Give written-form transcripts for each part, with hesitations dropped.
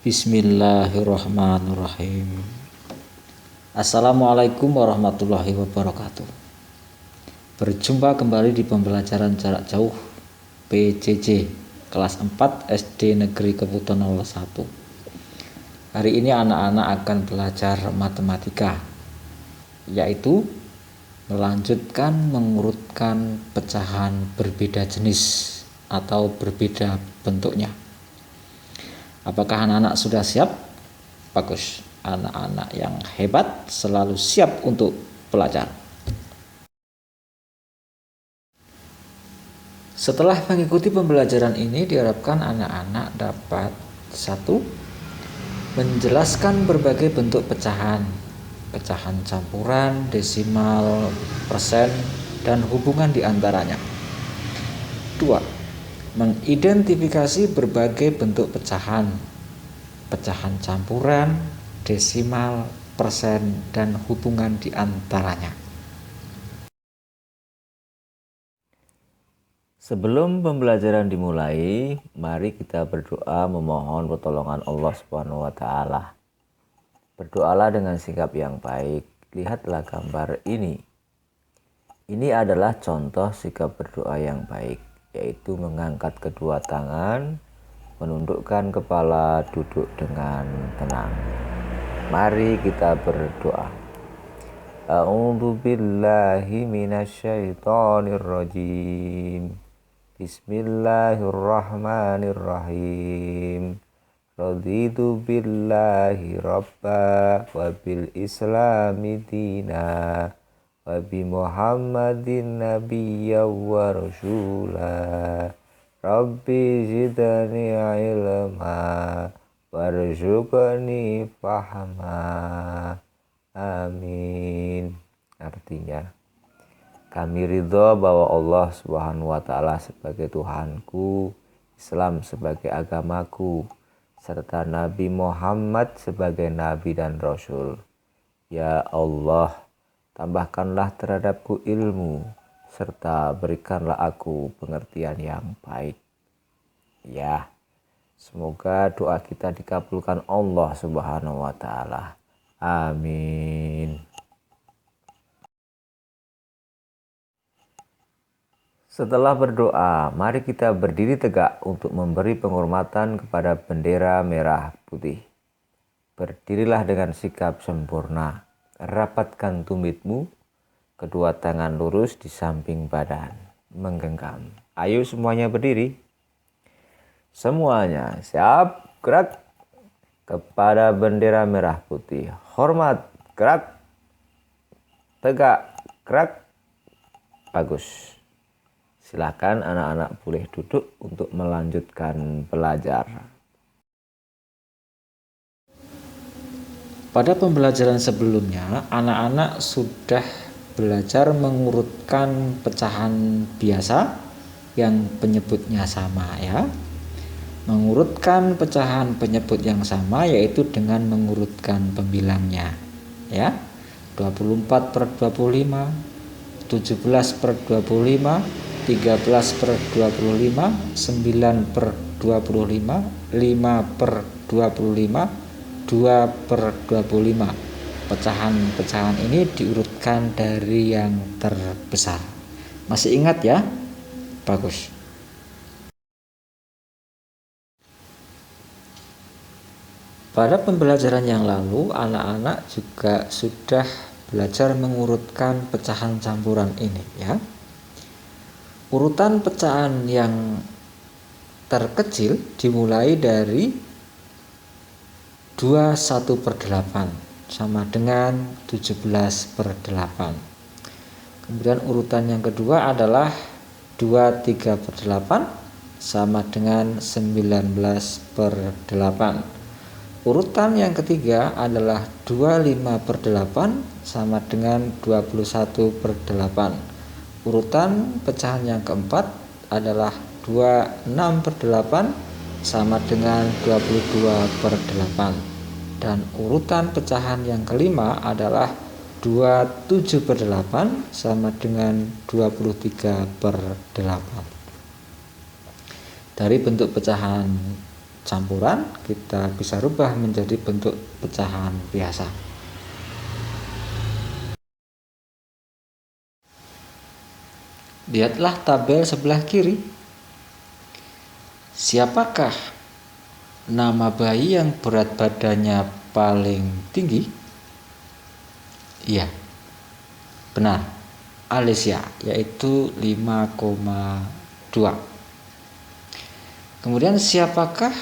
Bismillahirrahmanirrahim. Assalamualaikum warahmatullahi wabarakatuh. Berjumpa kembali di pembelajaran jarak jauh PJJ kelas 4 SD Negeri Keputon 01. Hari ini anak-anak akan belajar matematika, yaitu melanjutkan mengurutkan pecahan berbeda jenis atau berbeda bentuknya. Apakah anak-anak sudah siap? Bagus. Anak-anak yang hebat selalu siap untuk belajar. Setelah mengikuti pembelajaran ini, diharapkan anak-anak dapat 1. Menjelaskan berbagai bentuk pecahan campuran, desimal, persen, dan hubungan di antaranya. 2. Mengidentifikasi berbagai bentuk pecahan campuran, desimal, persen, dan hubungan di antaranya. Sebelum pembelajaran dimulai, mari kita berdoa memohon pertolongan Allah Subhanahu wa taala. Berdoalah dengan sikap yang baik. Lihatlah gambar ini. Ini adalah contoh sikap berdoa yang baik, yaitu mengangkat kedua tangan, menundukkan kepala, duduk dengan tenang. Mari kita berdoa. A'udzu billahi minasyaitonir rajim. Bismillahirrahmanirrahim. Raditu billahi rabba wa bil islami dina wa bi Muhammadin nabiyya wa rasula. Rabbi zidni ilma warzuqni fahma. Amin. Artinya, kami ridho bahwa Allah Subhanahu wa taala sebagai Tuhanku, Islam sebagai agamaku, serta Nabi Muhammad sebagai nabi dan rasul. Ya Allah, tambahkanlah terhadapku ilmu, serta berikanlah aku pengertian yang baik. Ya, semoga doa kita dikabulkan Allah Subhanahu wa taala. Amin. Setelah berdoa, mari kita berdiri tegak untuk memberi penghormatan kepada bendera merah putih. Berdirilah dengan sikap sempurna. Rapatkan tumitmu, kedua tangan lurus di samping badan, menggenggam. Ayo semuanya berdiri. Semuanya siap, gerak kepada bendera merah putih. Hormat, gerak, tegak, gerak. Bagus. Silakan anak-anak boleh duduk untuk melanjutkan belajar. Pada pembelajaran sebelumnya, anak-anak sudah belajar mengurutkan pecahan biasa yang penyebutnya sama ya. Mengurutkan pecahan penyebut yang sama yaitu dengan mengurutkan pembilangnya ya. 24/25, 17/25, 13/25, 9/25, 5/25, 2/25. Pecahan-pecahan ini diurutkan dari yang terbesar. Masih ingat ya? Bagus. Pada pembelajaran yang lalu, anak-anak juga sudah belajar mengurutkan pecahan campuran ini ya. Urutan pecahan yang terkecil dimulai dari 21/8 sama dengan 17/8. Kemudian urutan yang kedua adalah 23/8 sama dengan 19/8. Urutan yang ketiga adalah 25/8 sama dengan 21/8. Urutan pecahan yang keempat adalah 26/8 sama dengan 22/8. Dan urutan pecahan yang kelima adalah 27/8 sama dengan 23/8. Dari bentuk pecahan campuran kita bisa rubah menjadi bentuk pecahan biasa. Lihatlah tabel sebelah kiri. Siapakah nama bayi yang berat badannya paling tinggi? Iya, benar, Alicia, yaitu 5,2. Kemudian siapakah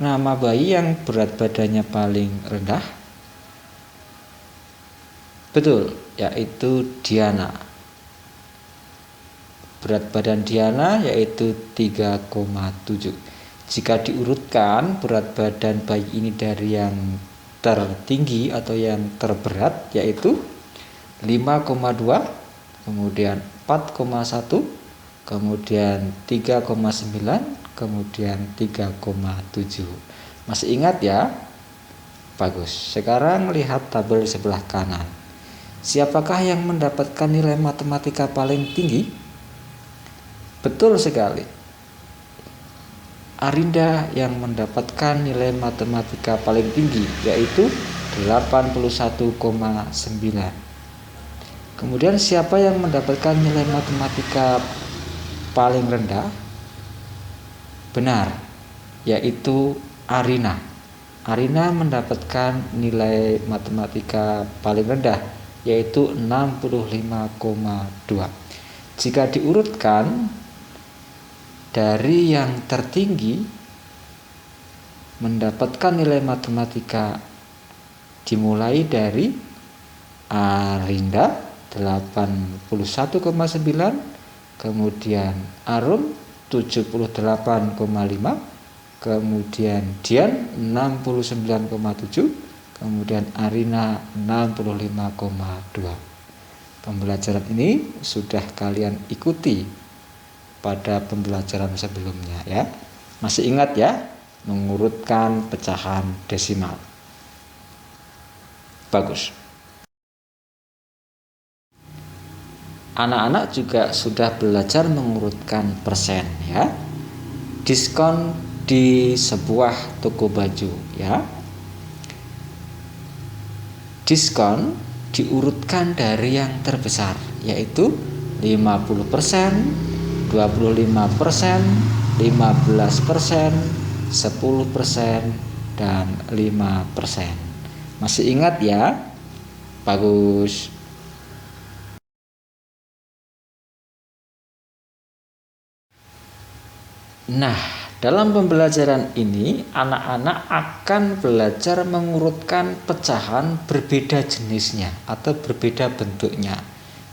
nama bayi yang berat badannya paling rendah? Betul, yaitu Diana. Berat badan Diana yaitu 3,7. Jika diurutkan berat badan bayi ini dari yang tertinggi atau yang terberat yaitu 5,2, kemudian 4,1, kemudian 3,9, kemudian 3,7. Masih ingat ya? Bagus. Sekarang lihat tabel sebelah kanan. Siapakah yang mendapatkan nilai matematika paling tinggi? Betul sekali. Arinda yang mendapatkan nilai matematika paling tinggi yaitu 81,9. Kemudian siapa yang mendapatkan nilai matematika paling rendah? Benar, yaitu Arina. Arina mendapatkan nilai matematika paling rendah yaitu 65,2. Jika diurutkan dari yang tertinggi mendapatkan nilai matematika dimulai dari Arinda 81,9, kemudian Arum 78,5, kemudian Dian 69,7, kemudian Arina 65,2. Pembelajaran ini sudah kalian ikuti pada pembelajaran sebelumnya ya. Masih ingat ya mengurutkan pecahan desimal? Bagus. Anak-anak juga sudah belajar mengurutkan persen ya. Diskon di sebuah toko baju ya. Diskon diurutkan dari yang terbesar yaitu 50%, 25%, 15%, 10%, dan 5%. Masih ingat ya? Bagus. Nah, dalam pembelajaran ini anak-anak akan belajar mengurutkan pecahan berbeda jenisnya atau berbeda bentuknya.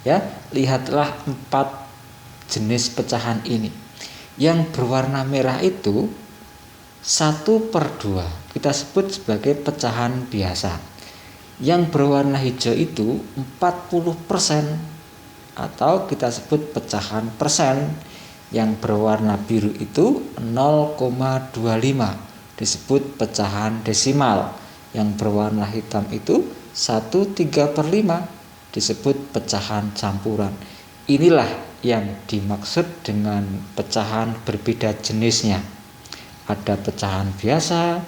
Ya, lihatlah 4 jenis pecahan ini. Yang berwarna merah itu 1/2 kita sebut sebagai pecahan biasa. Yang berwarna hijau itu 40% atau kita sebut pecahan persen. Yang berwarna biru itu 0,25 disebut pecahan desimal. Yang berwarna hitam itu 1/3/5 disebut pecahan campuran. Inilah yang dimaksud dengan pecahan berbeda jenisnya. Ada pecahan biasa,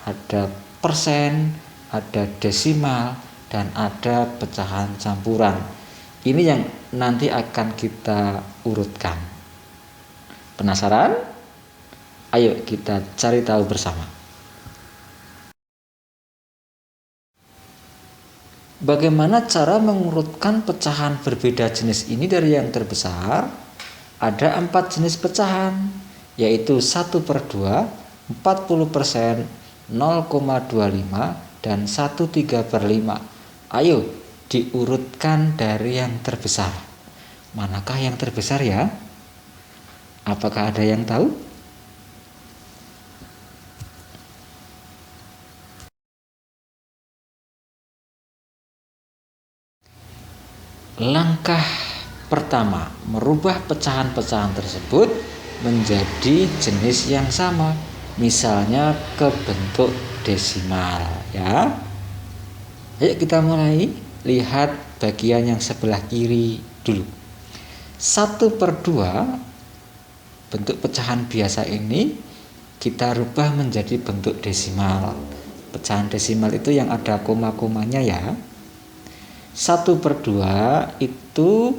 ada persen, ada desimal, dan ada pecahan campuran. Ini yang nanti akan kita urutkan. Penasaran? Ayo kita cari tahu bersama. Bagaimana cara mengurutkan pecahan berbeda jenis ini dari yang terbesar? Ada 4 jenis pecahan, yaitu 1/2, 40%, 0,25, dan 1/3/5. Ayo diurutkan dari yang terbesar. Manakah yang terbesar ya? Apakah ada yang tahu? Langkah pertama, merubah pecahan-pecahan tersebut menjadi jenis yang sama, misalnya ke bentuk desimal ya. Ayo kita mulai. Lihat bagian yang sebelah kiri dulu. 1/2 bentuk pecahan biasa ini kita rubah menjadi bentuk desimal. Pecahan desimal itu yang ada koma-komanya ya. 1/2 itu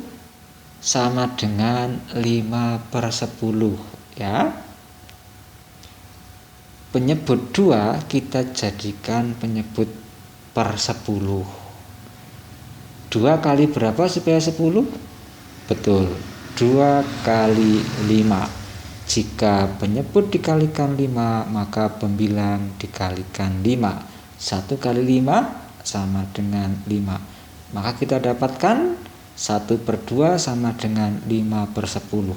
sama dengan 5/10 ya. Penyebut 2 kita jadikan penyebut per 10. 2 kali berapa supaya 10? Betul, 2 kali 5. Jika penyebut dikalikan 5, maka pembilang dikalikan 5. 1 kali 5 sama dengan 5. Maka kita dapatkan 1/2 sama dengan 5/10.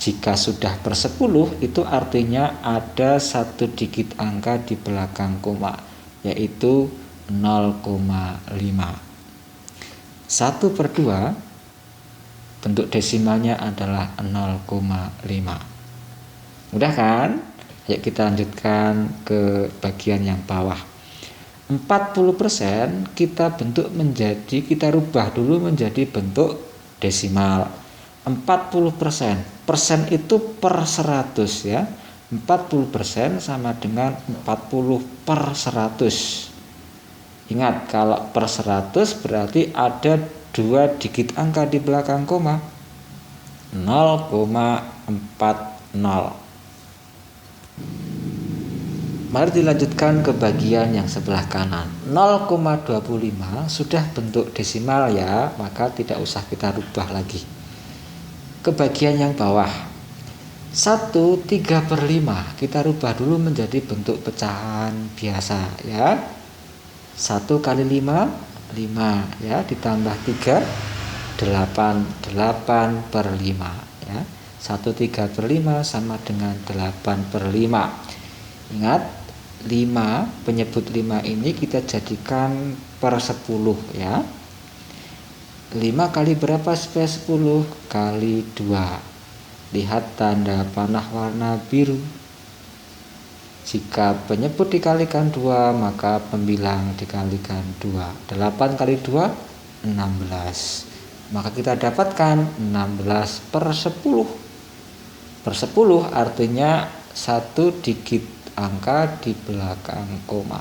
Jika sudah per 10, itu artinya ada satu digit angka di belakang koma, yaitu 0,5. 1/2 bentuk desimalnya adalah 0,5. Mudah kan? Ayo kita lanjutkan ke bagian yang bawah. 40% kita rubah dulu menjadi bentuk desimal. 40%. Persen itu per 100 ya. 40% sama dengan 40/100. Ingat, kalau per 100 berarti ada 2 digit angka di belakang koma. 0,40. Mari dilanjutkan ke bagian yang sebelah kanan. 0,25 sudah bentuk desimal ya, maka tidak usah kita rubah lagi. Ke bagian yang bawah. 1/3/5 kita rubah dulu menjadi bentuk pecahan biasa ya. 1 kali 5, 5 ya, ditambah 3, 8, 8/5 ya. 1/3/5 sama dengan 8/5. Ingat, 5, penyebut 5 ini kita jadikan per 10 ya. 5 kali berapa supaya 10? Kali 2. Lihat tanda panah warna biru. Jika penyebut dikalikan 2, maka pembilang dikalikan 2. 8 kali 2, 16. Maka kita dapatkan 16/10. Per 10 artinya satu digit angka di belakang koma.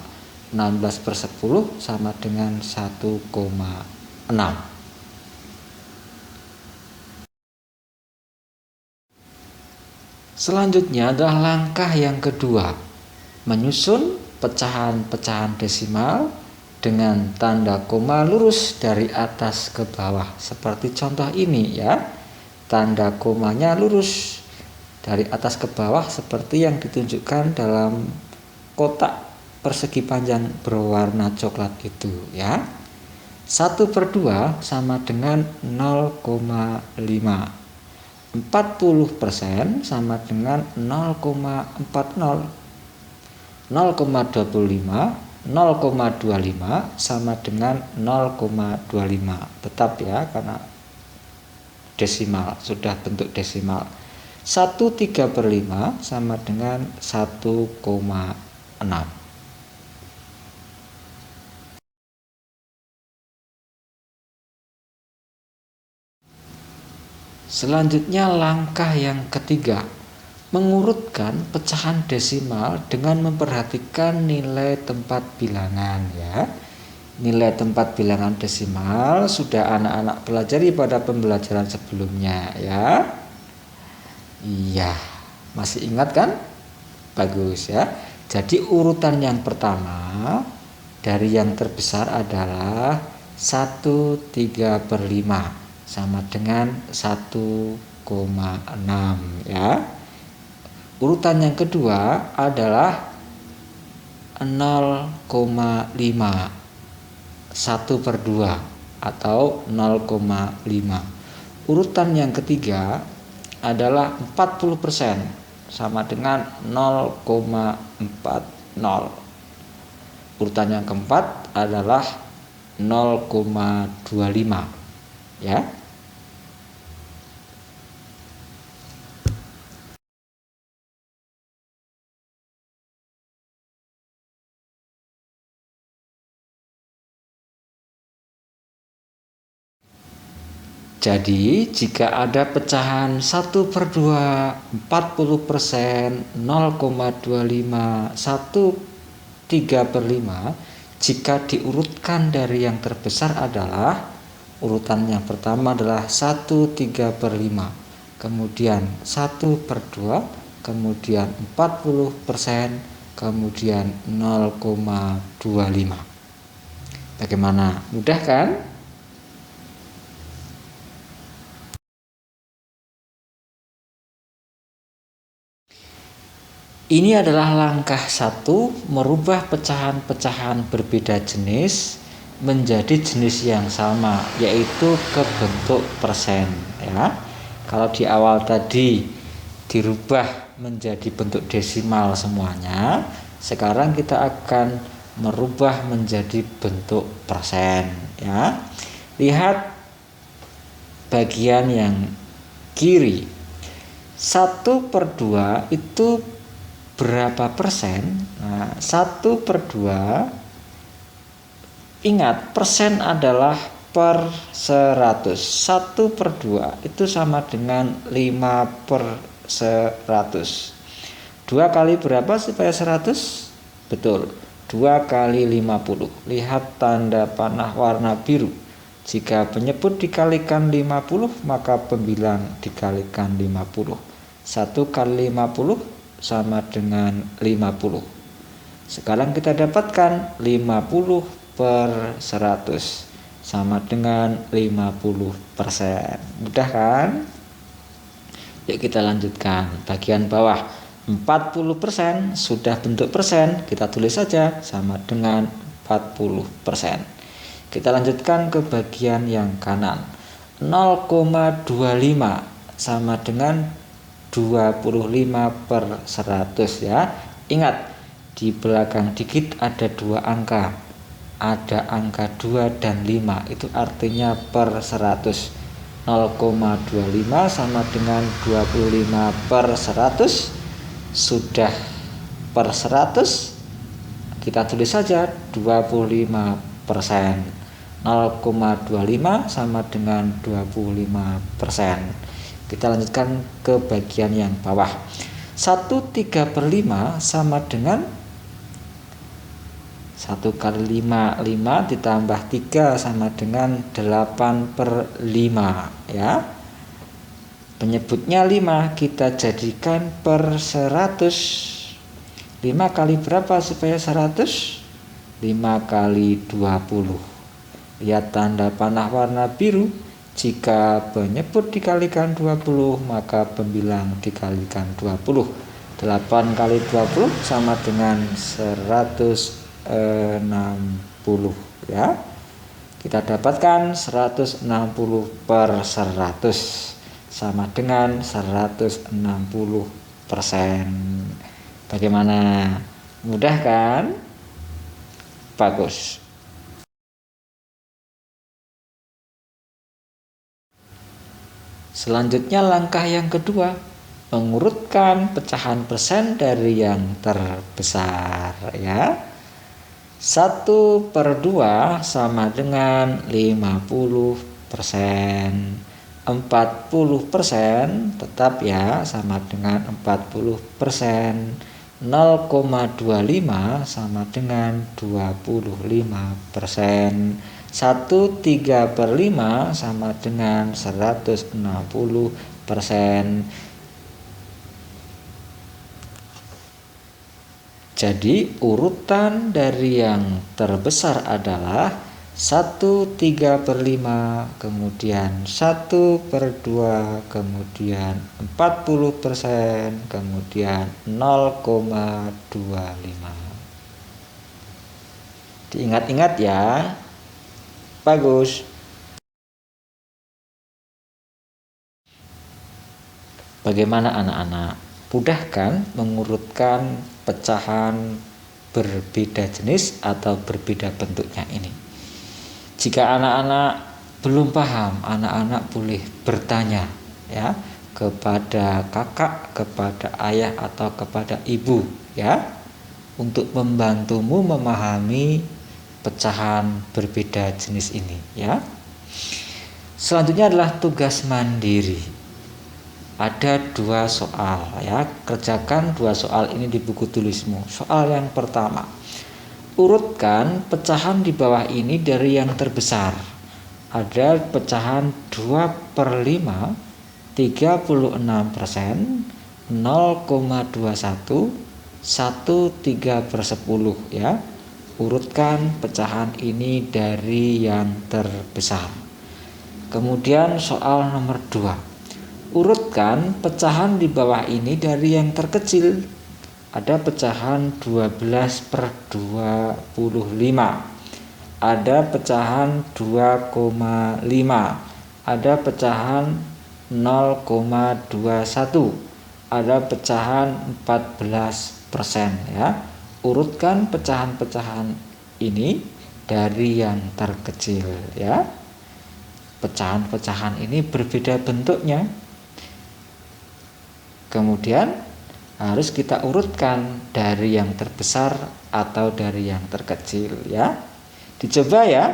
16/10 sama dengan 1,6. Selanjutnya adalah langkah yang kedua, menyusun pecahan-pecahan desimal dengan tanda koma lurus dari atas ke bawah. Seperti contoh ini ya, tanda komanya lurus dari atas ke bawah seperti yang ditunjukkan dalam kotak persegi panjang berwarna coklat itu ya. 1/2 sama dengan 0,5. 40% sama dengan 0,40. 0,25 0,25 sama dengan 0,25. Tetap ya, karena desimal, sudah bentuk desimal. 1/3/5 sama dengan 1,6. Selanjutnya langkah yang ketiga, mengurutkan pecahan desimal dengan memperhatikan nilai tempat bilangan ya. Nilai tempat bilangan desimal sudah anak-anak pelajari pada pembelajaran sebelumnya ya. Iya, masih ingat kan? Bagus ya. Jadi urutan yang pertama dari yang terbesar adalah 1/3/5 sama dengan 1,6 ya. Urutan yang kedua adalah 0,5, 1/2 atau 0,5. Urutan yang ketiga adalah 40% sama dengan 0,40. Urutan yang keempat adalah 0,25 ya. Jadi jika ada pecahan 1/2, 40%, 0,25, 1/3/5, jika diurutkan dari yang terbesar adalah urutan yang pertama adalah 1/3/5, kemudian 1/2, kemudian 40%, kemudian 0,25. Bagaimana? Mudah kan? Ini adalah langkah 1 merubah pecahan-pecahan berbeda jenis menjadi jenis yang sama, yaitu ke bentuk persen ya. Kalau di awal tadi dirubah menjadi bentuk desimal semuanya, sekarang kita akan merubah menjadi bentuk persen ya. Lihat bagian yang kiri. 1/2 itu berapa persen? Nah, 1/2, ingat persen adalah per 100. 1/2 itu sama dengan 5/100. 2 kali berapa supaya 100? Betul, 2 kali 50. Lihat tanda panah warna biru. Jika penyebut dikalikan 50, maka pembilang dikalikan 50. 1 kali 50 sama dengan 50. Sekarang kita dapatkan 50/100 sama dengan 50%. Mudah kan? Yuk kita lanjutkan bagian bawah. 40% sudah bentuk persen, kita tulis saja sama dengan 40%. Kita lanjutkan ke bagian yang kanan. 0,25 sama dengan 25/100 ya. Ingat, di belakang digit ada 2 angka. Ada angka 2 dan 5, itu artinya per 100. 0,25 sama dengan 25/100 sudah per 100. Kita tulis saja 25%. 0,25 sama dengan 25%. Kita lanjutkan ke bagian yang bawah. 1/3/5 sama dengan 1 kali 5 ditambah 3 sama dengan 8/5 ya. Penyebutnya 5, kita jadikan per 100. 5 kali berapa supaya 100? 5 kali 20. Lihat tanda panah warna biru. Jika penyebut dikalikan 20, maka pembilang dikalikan 20. 8 kali 20 sama dengan 160 ya. Kita dapatkan 160/100 sama dengan 160%. Bagaimana? Mudah kan? Bagus. Selanjutnya langkah yang kedua, mengurutkan pecahan persen dari yang terbesar ya. 1/2 sama dengan 50%. 40% tetap ya sama dengan 40%. 0,25 sama dengan 25%. 1/3/5 sama dengan 160%. Jadi urutan dari yang terbesar adalah 1/3/5, kemudian 1/2, kemudian 40%, kemudian 0,25. Diingat-ingat ya. Bagus. Bagaimana anak-anak? Mudah kan mengurutkan pecahan berbeda jenis atau berbeda bentuknya ini? Jika anak-anak belum paham, anak-anak boleh bertanya ya kepada kakak, kepada ayah atau kepada ibu ya, untuk membantumu memahami pecahan berbeda jenis ini ya. Selanjutnya adalah tugas mandiri. Ada 2 soal ya, kerjakan 2 soal ini di buku tulismu. Soal yang pertama, urutkan pecahan di bawah ini dari yang terbesar. Ada pecahan 2/5, 36%, 0,21, 1/3/10 ya. Urutkan pecahan ini dari yang terbesar. Kemudian soal nomor 2, urutkan pecahan di bawah ini dari yang terkecil. Ada pecahan 12/25, ada pecahan 2,5, ada pecahan 0,21, ada pecahan 14% ya. Urutkan pecahan-pecahan ini dari yang terkecil ya. Pecahan-pecahan ini berbeda bentuknya. Kemudian harus kita urutkan dari yang terbesar atau dari yang terkecil ya. Dicoba ya.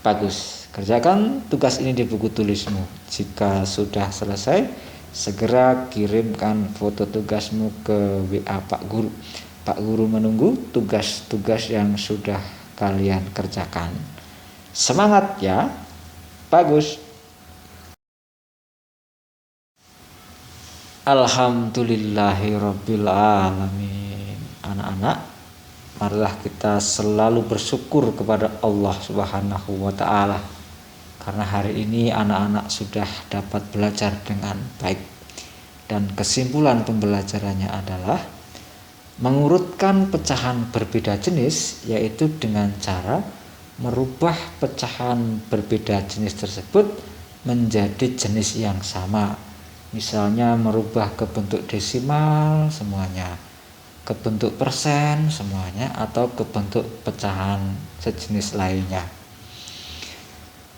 Bagus. Kerjakan tugas ini di buku tulismu. Jika sudah selesai, segera kirimkan foto tugasmu ke WA Pak Guru. Pak Guru menunggu tugas-tugas yang sudah kalian kerjakan. Semangat ya. Bagus. Alhamdulillahirabbil alamin. Anak-anak, marilah kita selalu bersyukur kepada Allah Subhanahu wa taala, karena hari ini anak-anak sudah dapat belajar dengan baik. Dan kesimpulan pembelajarannya adalah mengurutkan pecahan berbeda jenis, yaitu dengan cara merubah pecahan berbeda jenis tersebut menjadi jenis yang sama. Misalnya merubah ke bentuk desimal semuanya, ke bentuk persen semuanya, atau ke bentuk pecahan sejenis lainnya.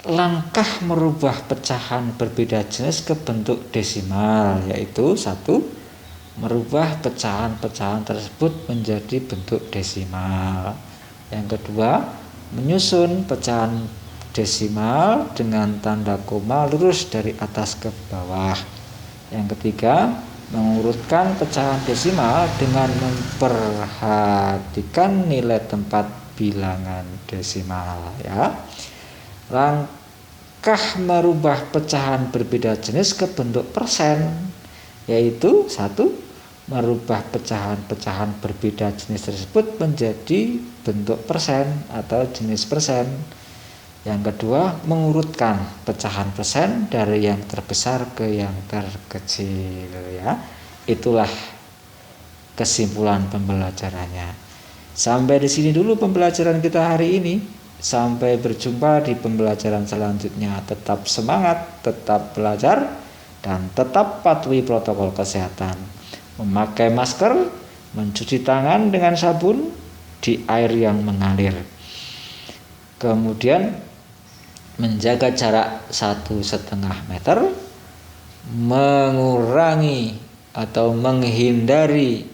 Langkah merubah pecahan berbeda jenis ke bentuk desimal yaitu 1. Merubah pecahan-pecahan tersebut menjadi bentuk desimal. Yang kedua, menyusun pecahan desimal dengan tanda koma lurus dari atas ke bawah. Yang ketiga, mengurutkan pecahan desimal dengan memperhatikan nilai tempat bilangan desimal ya. Langkah merubah pecahan berbeda jenis ke bentuk persen yaitu 1. Merubah pecahan-pecahan berbeda jenis tersebut menjadi bentuk persen atau jenis persen. Yang kedua, mengurutkan pecahan persen dari yang terbesar ke yang terkecil ya. Itulah kesimpulan pembelajarannya. Sampai di sini dulu pembelajaran kita hari ini. Sampai berjumpa di pembelajaran selanjutnya. Tetap semangat, tetap belajar, dan tetap patuhi protokol kesehatan. Memakai masker, mencuci tangan dengan sabun di air yang mengalir. Kemudian menjaga jarak 1,5 meter, mengurangi atau menghindari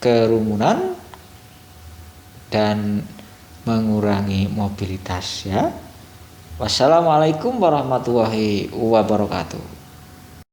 kerumunan, dan mengurangi mobilitas ya. Wassalamualaikum warahmatullahi wabarakatuh.